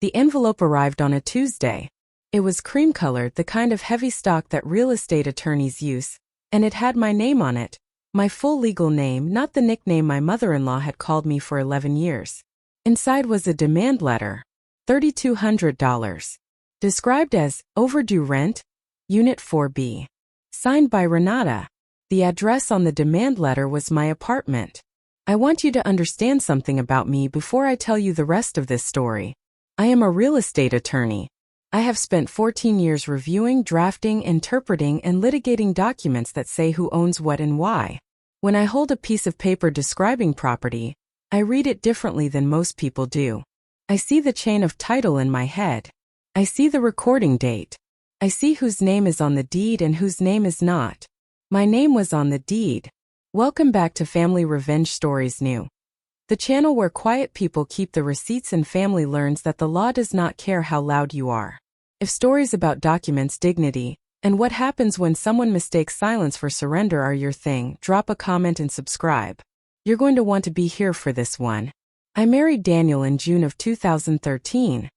The envelope arrived on a Tuesday. It was cream-colored, the kind of heavy stock that real estate attorneys use, and it had my name on it, my full legal name, not the nickname my mother-in-law had called me for 11 years. Inside was a demand letter, $3,200. Described as, overdue rent, Unit 4B. Signed by Renata. The address on the demand letter was my apartment. I want you to understand something about me before I tell you the rest of this story. I am a real estate attorney. I have spent 14 years reviewing, drafting, interpreting, and litigating documents that say who owns what and why. When I hold a piece of paper describing property, I read it differently than most people do. I see the chain of title in my head. I see the recording date. I see whose name is on the deed and whose name is not. My name was on the deed. Welcome back to Family Revenge Stories New, the channel where quiet people keep the receipts and family learns that the law does not care how loud you are. If stories about documents, dignity, and what happens when someone mistakes silence for surrender are your thing, drop a comment and subscribe. You're going to want to be here for this one. I married Daniel in June of 2013.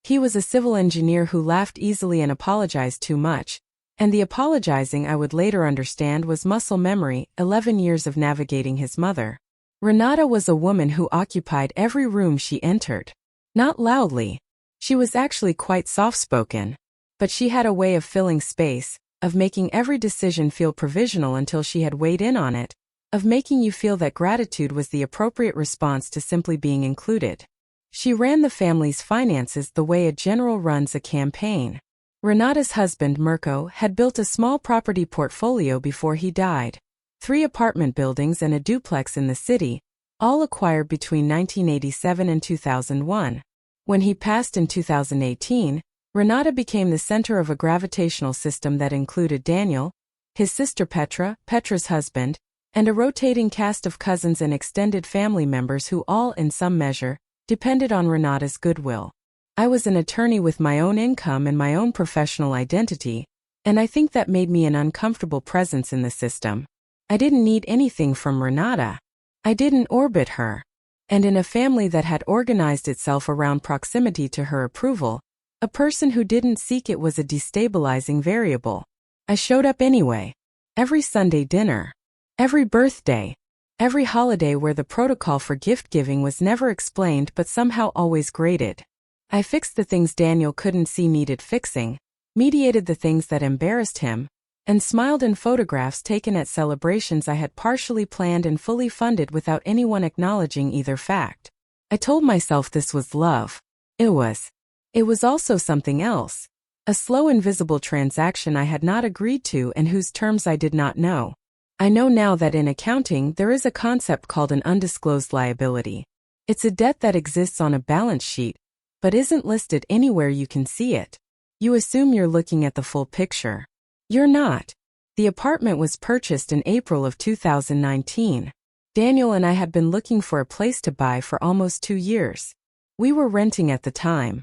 He was a civil engineer who laughed easily and apologized too much. And the apologizing I would later understand was muscle memory, 11 years of navigating his mother. Renata was a woman who occupied every room she entered. Not loudly. She was actually quite soft-spoken. But she had a way of filling space, of making every decision feel provisional until she had weighed in on it, of making you feel that gratitude was the appropriate response to simply being included. She ran the family's finances the way a general runs a campaign. Renata's husband, Mirko, had built a small property portfolio before he died. 3 apartment buildings and a duplex in the city, all acquired between 1987 and 2001. When he passed in 2018, Renata became the center of a gravitational system that included Daniel, his sister Petra, Petra's husband, and a rotating cast of cousins and extended family members who all, in some measure, depended on Renata's goodwill. I was an attorney with my own income and my own professional identity, and I think that made me an uncomfortable presence in the system. I didn't need anything from Renata. I didn't orbit her. And in a family that had organized itself around proximity to her approval, a person who didn't seek it was a destabilizing variable. I showed up anyway. Every Sunday dinner. Every birthday. Every holiday where the protocol for gift-giving was never explained but somehow always graded. I fixed the things Daniel couldn't see needed fixing, mediated the things that embarrassed him, and smiled in photographs taken at celebrations I had partially planned and fully funded without anyone acknowledging either fact. I told myself this was love. It was. It was also something else. A slow, invisible transaction I had not agreed to and whose terms I did not know. I know now that in accounting there is a concept called an undisclosed liability. It's a debt that exists on a balance sheet, but isn't listed anywhere you can see it. You assume you're looking at the full picture. You're not. The apartment was purchased in April of 2019. Daniel and I had been looking for a place to buy for almost 2 years. We were renting at the time.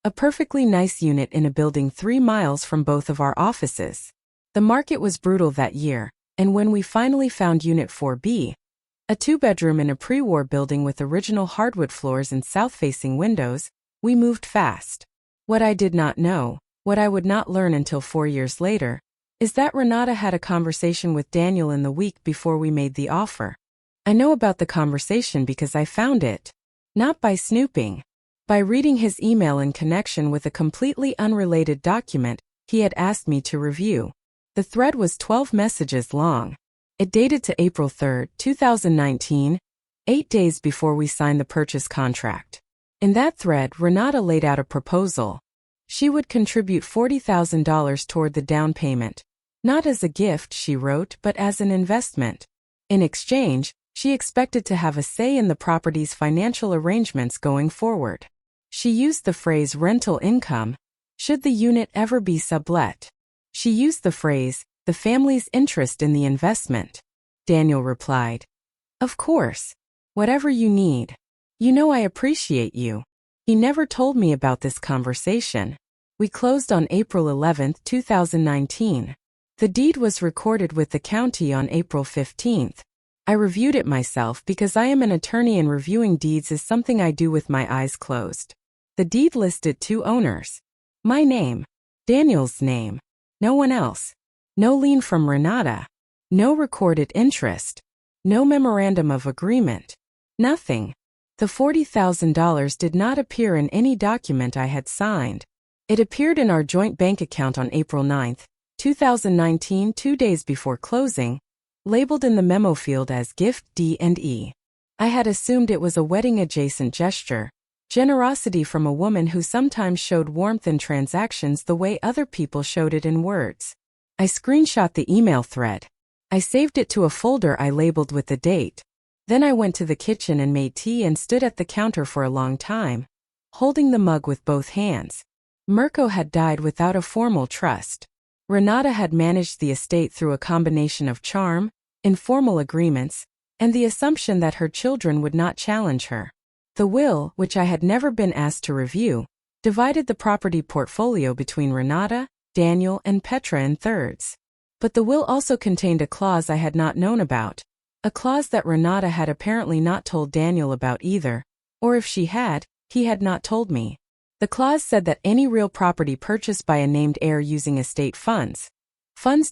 A perfectly nice unit in a building 3 miles from both of our offices. The market was brutal that year, and when we finally found Unit 4B, a 2-bedroom in a pre-war building with original hardwood floors and south-facing windows, we moved fast. What I did not know, what I would not learn until 4 years later, is that Renata had a conversation with Daniel in the week before we made the offer. I know about the conversation because I found it. Not by snooping. By reading his email in connection with a completely unrelated document he had asked me to review. The thread was 12 messages long. It dated to April 3, 2019, 8 days before we signed the purchase contract. In that thread, Renata laid out a proposal. She would contribute $40,000 toward the down payment. Not as a gift, she wrote, but as an investment. In exchange, she expected to have a say in the property's financial arrangements going forward. She used the phrase rental income, should the unit ever be sublet. She used the phrase, the family's interest in the investment. Daniel replied, "Of course. Whatever you need. You know I appreciate you." He never told me about this conversation. We closed on April 11, 2019. The deed was recorded with the county on April 15. I reviewed it myself because I am an attorney and reviewing deeds is something I do with my eyes closed. The deed listed two owners. My name. Daniel's name. No one else. No lien from Renata. No recorded interest. No memorandum of agreement. Nothing. The $40,000 did not appear in any document I had signed. It appeared in our joint bank account on April 9, 2019, 2 days before closing, labeled in the memo field as Gift D&E. I had assumed it was a wedding-adjacent gesture, generosity from a woman who sometimes showed warmth in transactions the way other people showed it in words. I screenshot the email thread. I saved it to a folder I labeled with the date. Then I went to the kitchen and made tea and stood at the counter for a long time, holding the mug with both hands. Mirko had died without a formal trust. Renata had managed the estate through a combination of charm, informal agreements, and the assumption that her children would not challenge her. The will, which I had never been asked to review, divided the property portfolio between Renata, Daniel, and Petra in thirds. But the will also contained a clause I had not known about, a clause that Renata had apparently not told Daniel about either, or if she had, he had not told me. The clause said that any real property purchased by a named heir using estate funds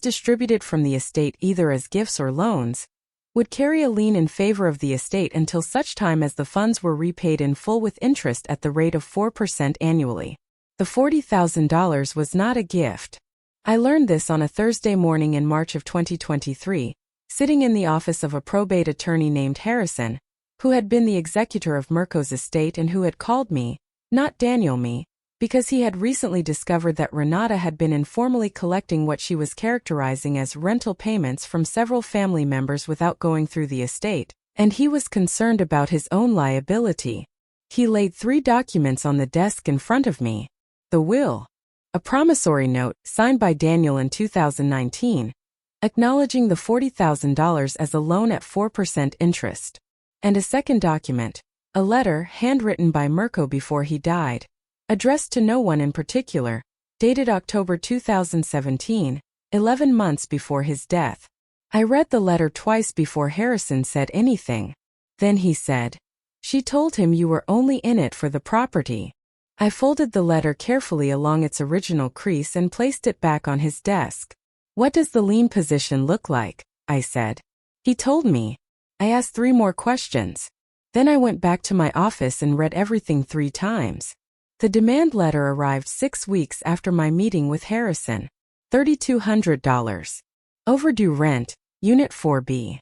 distributed from the estate either as gifts or loans, would carry a lien in favor of the estate until such time as the funds were repaid in full with interest at the rate of 4% annually. The $40,000 was not a gift. I learned this on a Thursday morning in March of 2023, sitting in the office of a probate attorney named Harrison, who had been the executor of Mirko's estate and who had called me, not Daniel me, because he had recently discovered that Renata had been informally collecting what she was characterizing as rental payments from several family members without going through the estate, and he was concerned about his own liability. He laid 3 documents on the desk in front of me. The will, a promissory note signed by Daniel in 2019, acknowledging the $40,000 as a loan at 4% interest, and a second document, a letter handwritten by Mirko before he died, addressed to no one in particular, dated October 2017, 11 months before his death. I read the letter twice before Harrison said anything. Then he said, "She told him you were only in it for the property." I folded the letter carefully along its original crease and placed it back on his desk. "What does the lien position look like?" I said. He told me. I asked 3 more questions. Then I went back to my office and read everything 3 times. The demand letter arrived 6 weeks after my meeting with Harrison. $3,200. Overdue rent, Unit 4B.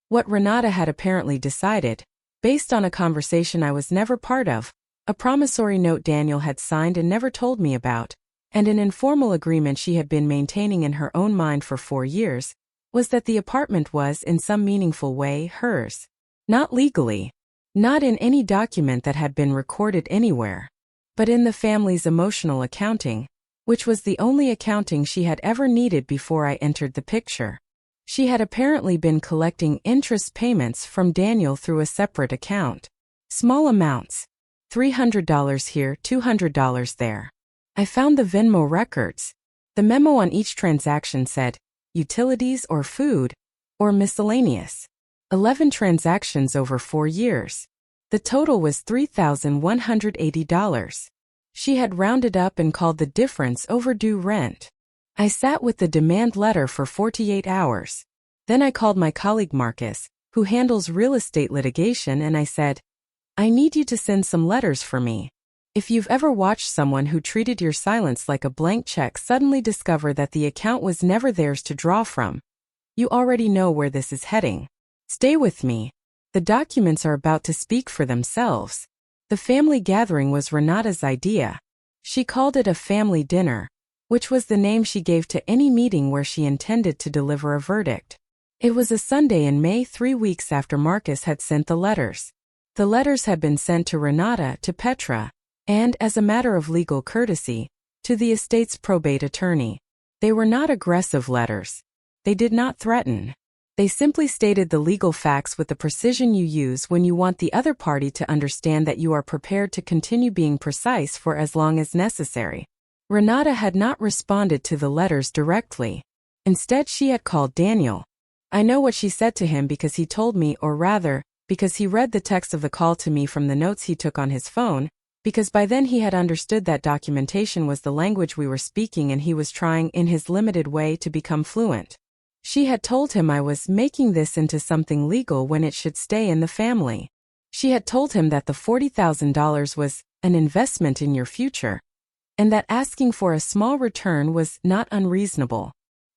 What Renata had apparently decided, based on a conversation I was never part of, a promissory note Daniel had signed and never told me about, and an informal agreement she had been maintaining in her own mind for 4 years, was that the apartment was in some meaningful way hers. Not legally. Not in any document that had been recorded anywhere. But in the family's emotional accounting, which was the only accounting she had ever needed before I entered the picture. She had apparently been collecting interest payments from Daniel through a separate account. Small amounts. $300 here, $200 there. I found the Venmo records. The memo on each transaction said, utilities or food, or miscellaneous. 11 transactions over 4 years. The total was $3,180. She had rounded up and called the difference overdue rent. I sat with the demand letter for 48 hours. Then I called my colleague Marcus, who handles real estate litigation, and I said, "I need you to send some letters for me. If you've ever watched someone who treated your silence like a blank check suddenly discover that the account was never theirs to draw from, you already know where this is heading. Stay with me. The documents are about to speak for themselves." The family gathering was Renata's idea. She called it a family dinner, which was the name she gave to any meeting where she intended to deliver a verdict. It was a Sunday in May, 3 weeks after Marcus had sent the letters. The letters had been sent to Renata, to Petra, and, as a matter of legal courtesy, to the estate's probate attorney. They were not aggressive letters. They did not threaten. They simply stated the legal facts with the precision you use when you want the other party to understand that you are prepared to continue being precise for as long as necessary. Renata had not responded to the letters directly. Instead, she had called Daniel. I know what she said to him because he told me, or rather, because he read the text of the call to me from the notes he took on his phone, because by then he had understood that documentation was the language we were speaking and he was trying in his limited way to become fluent. She had told him I was making this into something legal when it should stay in the family. She had told him that the $40,000 was an investment in your future, and that asking for a small return was not unreasonable.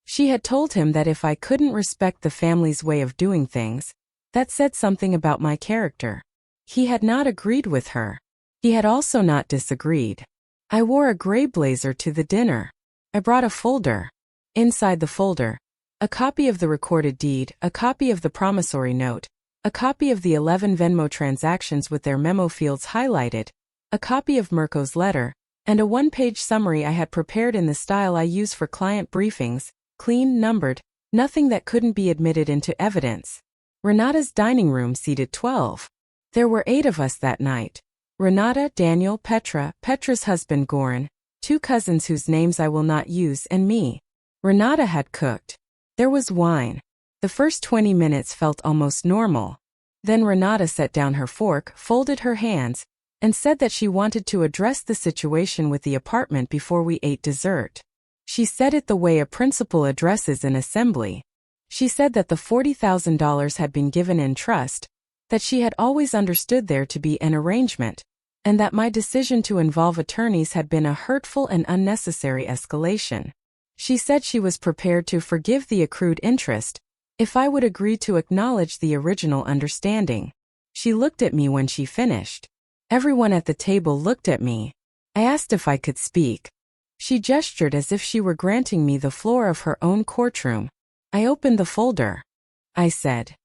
She had told him that if I couldn't respect the family's way of doing things, that said something about my character. He had not agreed with her. He had also not disagreed. I wore a gray blazer to the dinner. I brought a folder. Inside the folder, a copy of the recorded deed, a copy of the promissory note, a copy of the 11 Venmo transactions with their memo fields highlighted, a copy of Mirko's letter, and a one-page summary I had prepared in the style I use for client briefings, clean, numbered, nothing that couldn't be admitted into evidence. Renata's dining room seated 12. There were 8 of us that night. Renata, Daniel, Petra, Petra's husband Goran, 2 cousins whose names I will not use, and me. Renata had cooked. There was wine. The first 20 minutes felt almost normal. Then Renata set down her fork, folded her hands, and said that she wanted to address the situation with the apartment before we ate dessert. She said it the way a principal addresses an assembly. She said that the $40,000 had been given in trust, that she had always understood there to be an arrangement, and that my decision to involve attorneys had been a hurtful and unnecessary escalation. She said she was prepared to forgive the accrued interest if I would agree to acknowledge the original understanding. She looked at me when she finished. Everyone at the table looked at me. I asked if I could speak. She gestured as if she were granting me the floor of her own courtroom. I opened the folder. I said,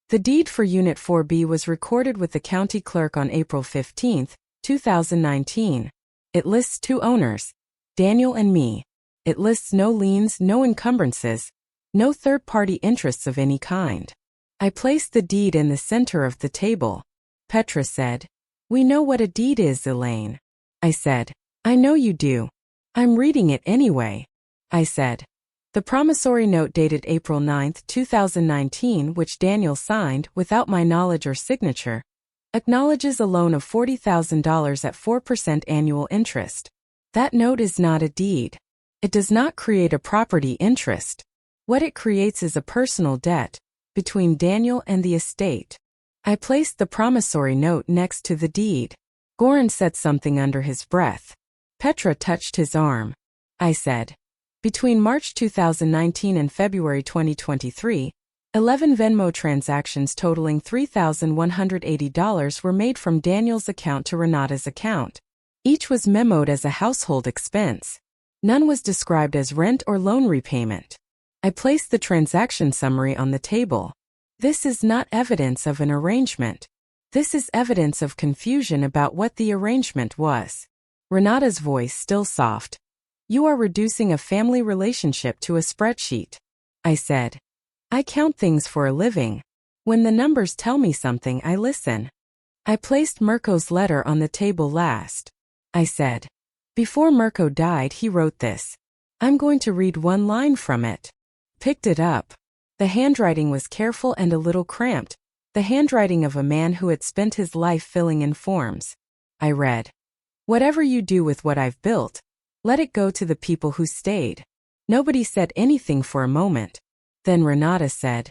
"The deed for Unit 4B was recorded with the county clerk on April 15, 2019. It lists 2 owners, Daniel and me. It lists no liens, no encumbrances, no third-party interests of any kind." I placed the deed in the center of the table. Petra said, "We know what a deed is, Elaine." I said, "I know you do. I'm reading it anyway." I said, "The promissory note dated April 9, 2019, which Daniel signed without my knowledge or signature, acknowledges a loan of $40,000 at 4% annual interest. That note is not a deed. It does not create a property interest. What it creates is a personal debt between Daniel and the estate." I placed the promissory note next to the deed. Goran said something under his breath. Petra touched his arm. I said, "Between March 2019 and February 2023, 11 Venmo transactions totaling $3,180 were made from Daniel's account to Renata's account. Each was memoed as a household expense. None was described as rent or loan repayment." I placed the transaction summary on the table. "This is not evidence of an arrangement. This is evidence of confusion about what the arrangement was." Renata's voice still soft. "You are reducing a family relationship to a spreadsheet." I said, "I count things for a living. When the numbers tell me something, I listen." I placed Mirko's letter on the table last. I said, "Before Mirko died, he wrote this. I'm going to read one line from it." Picked it up. The handwriting was careful and a little cramped, the handwriting of a man who had spent his life filling in forms. I read, "Whatever you do with what I've built, let it go to the people who stayed." Nobody said anything for a moment. Then Renata said,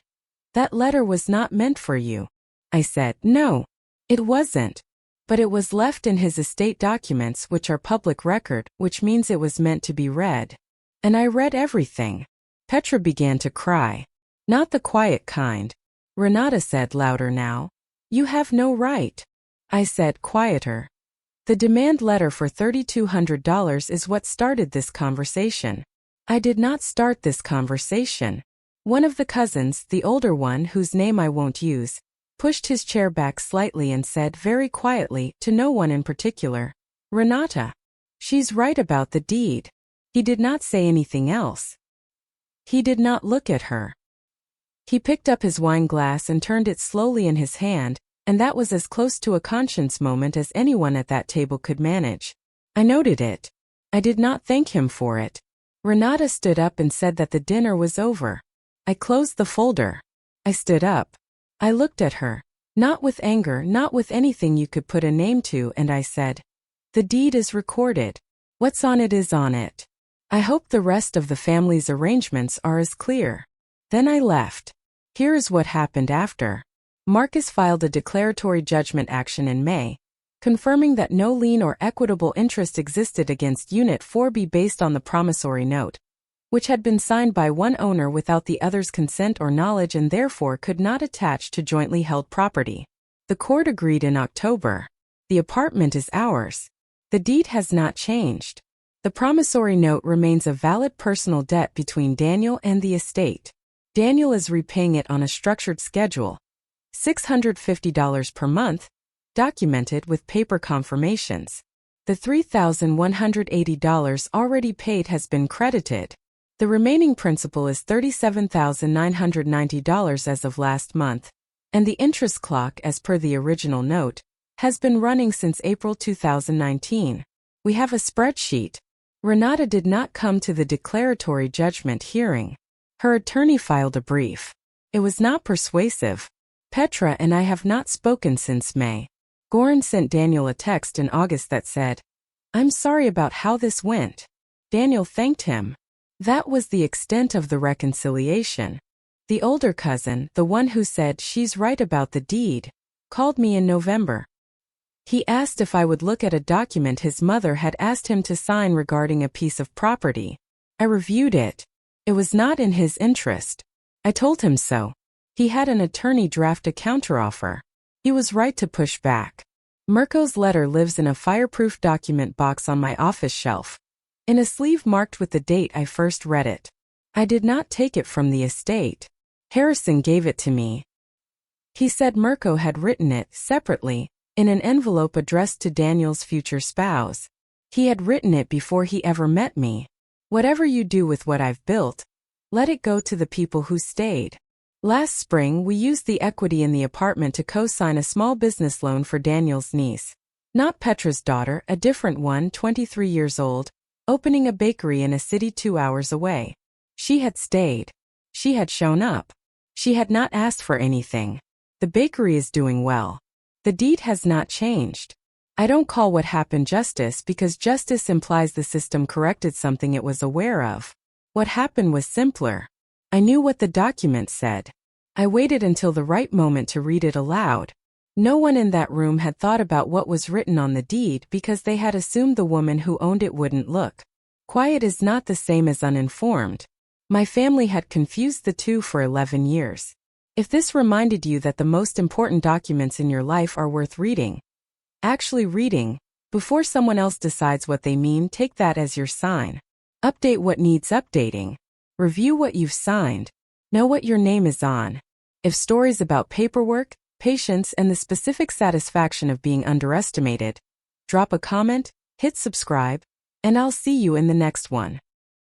"That letter was not meant for you." I said, "No, it wasn't. But it was left in his estate documents, which are public record, which means it was meant to be read. And I read everything." Petra began to cry. Not the quiet kind. Renata said louder now, "You have no right." I said quieter, "The demand letter for $3,200 is what started this conversation." I did not start this conversation. One of the cousins, the older one whose name I won't use, pushed his chair back slightly and said very quietly, to no one in particular, "Renata. She's right about the deed." He did not say anything else. He did not look at her. He picked up his wine glass and turned it slowly in his hand, and that was as close to a conscience moment as anyone at that table could manage. I noted it. I did not thank him for it. Renata stood up and said that the dinner was over. I closed the folder. I stood up. I looked at her, not with anger, not with anything you could put a name to, and I said, The deed is recorded. What's on it is on it. I hope the rest of the family's arrangements are as clear. Then I left. Here is what happened after. Marcus filed a declaratory judgment action in May, confirming that no lien or equitable interest existed against Unit 4B based on the promissory note, which had been signed by one owner without the other's consent or knowledge and therefore could not attach to jointly held property. The court agreed in October. The apartment is ours. The deed has not changed. The promissory note remains a valid personal debt between Daniel and the estate. Daniel is repaying it on a structured schedule, $650 per month, documented with paper confirmations. The $3,180 already paid has been credited. The remaining principal is $37,990 as of last month, and the interest clock, as per the original note, has been running since April 2019. We have a spreadsheet. Renata did not come to the declaratory judgment hearing. Her attorney filed a brief. It was not persuasive. Petra and I have not spoken since May. Goran sent Daniel a text in August that said, "I'm sorry about how this went." Daniel thanked him. That was the extent of the reconciliation. The older cousin, the one who said she's right about the deed, called me in November. He asked if I would look at a document his mother had asked him to sign regarding a piece of property. I reviewed it. It was not in his interest. I told him so. He had an attorney draft a counteroffer. He was right to push back. Mirko's letter lives in a fireproof document box on my office shelf. In a sleeve marked with the date I first read it. I did not take it from the estate. Harrison gave it to me. He said Mirko had written it, separately, in an envelope addressed to Daniel's future spouse. He had written it before he ever met me. Whatever you do with what I've built, let it go to the people who stayed. Last spring we used the equity in the apartment to co-sign a small business loan for Daniel's niece. Not Petra's daughter, a different one, 23 years old, opening a bakery in a city 2 hours away. She had stayed. She had shown up. She had not asked for anything. The bakery is doing well. The deed has not changed. I don't call what happened justice because justice implies the system corrected something it was aware of. What happened was simpler. I knew what the document said. I waited until the right moment to read it aloud. No one in that room had thought about what was written on the deed because they had assumed the woman who owned it wouldn't look. Quiet is not the same as uninformed. My family had confused the two for 11 years. If this reminded you that the most important documents in your life are worth reading, actually reading, before someone else decides what they mean, take that as your sign. Update what needs updating. Review what you've signed. Know what your name is on. If stories about paperwork, patience, and the specific satisfaction of being underestimated, drop a comment, hit subscribe, and I'll see you in the next one.